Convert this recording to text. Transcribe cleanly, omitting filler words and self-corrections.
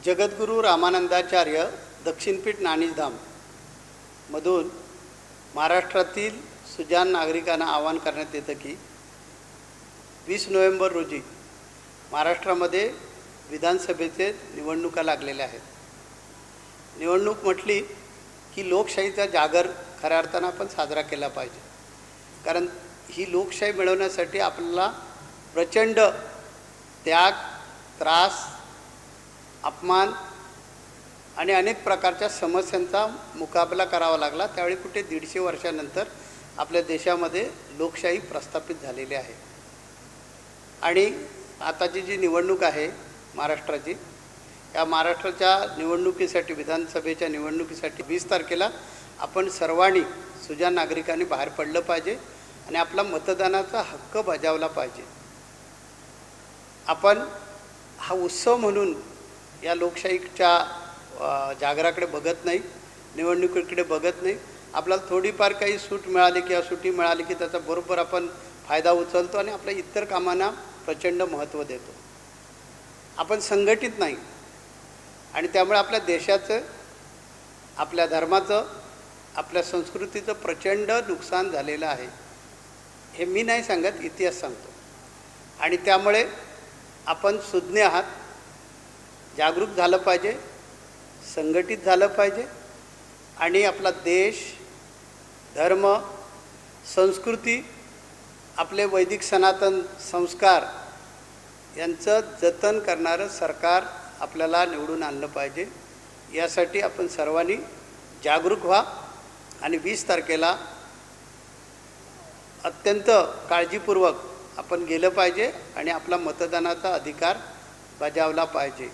जगद्गुरू रामानंदाचार्य दक्षिणपीठ नाणीधाम मधून महाराष्ट्रातील सुजाण नागरिकांना आवाहन करण्यात येतं की 20 नोव्हेंबर रोजी महाराष्ट्रामध्ये विधानसभेचे निवडणुका लागलेल्या आहेत। निवडणूक म्हटली की लोकशाहीचा जागर खऱ्या अर्थानं आपण साजरा केला पाहिजे, कारण ही लोकशाही मिळवण्यासाठी आपल्याला प्रचंड त्याग, त्रास, अपमान आणि अनेक प्रकारच्या समस्यांचा मुकाबला करावा लागला। त्यावेळी कुठे 150 वर्षानंतर आपल्या देशामध्ये लोकशाही प्रस्थापित झालेली आहे। आणि आताची जी निवडणूक आहे महाराष्ट्राची, या महाराष्ट्राच्या निवडणुकीसाठी, विधानसभेच्या निवडणुकीसाठी 20 तारखेला आपण सर्वांनी, सुजाण नागरिकांनी बाहेर पडलं पाहिजे आणि आपला मतदानाचा हक्क बजावला पाहिजे। आपण हा उत्सव म्हणून या लोकशाहीच्या जागराकडे बघत नाही, निवडणुकीकडे बघत नाही। आपल्याला थोडीफार काही सूट मिळाली किंवा सुटी मिळाली की त्याचा बरोबर आपण फायदा उचलतो आणि आपल्या इतर कामांना प्रचंड महत्त्व देतो। आपण संघटित नाही आणि त्यामुळे आपल्या देशाचं, आपल्या धर्माचं, आपल्या संस्कृतीचं प्रचंड नुकसान झालेलं आहे। हे मी नाही सांगत, इतिहास सांगतो। आणि त्यामुळे आपण सुज्ञ आहात, जागरूक झालं पाहिजे, संघटित झालं पाहिजे आणि आपला देश, धर्म, संस्कृती, आपले वैदिक सनातन संस्कार यांचं जतन करणारं सरकार आपल्याला निवडून आणलं पाहिजे। यासाठी आपण सर्वांनी जागरूक व्हा आणि 20 तारखेला अत्यंत काळजीपूर्वक आपण गेलं पाहिजे आणि आपला मतदानाचा अधिकार बजावला पाहिजे।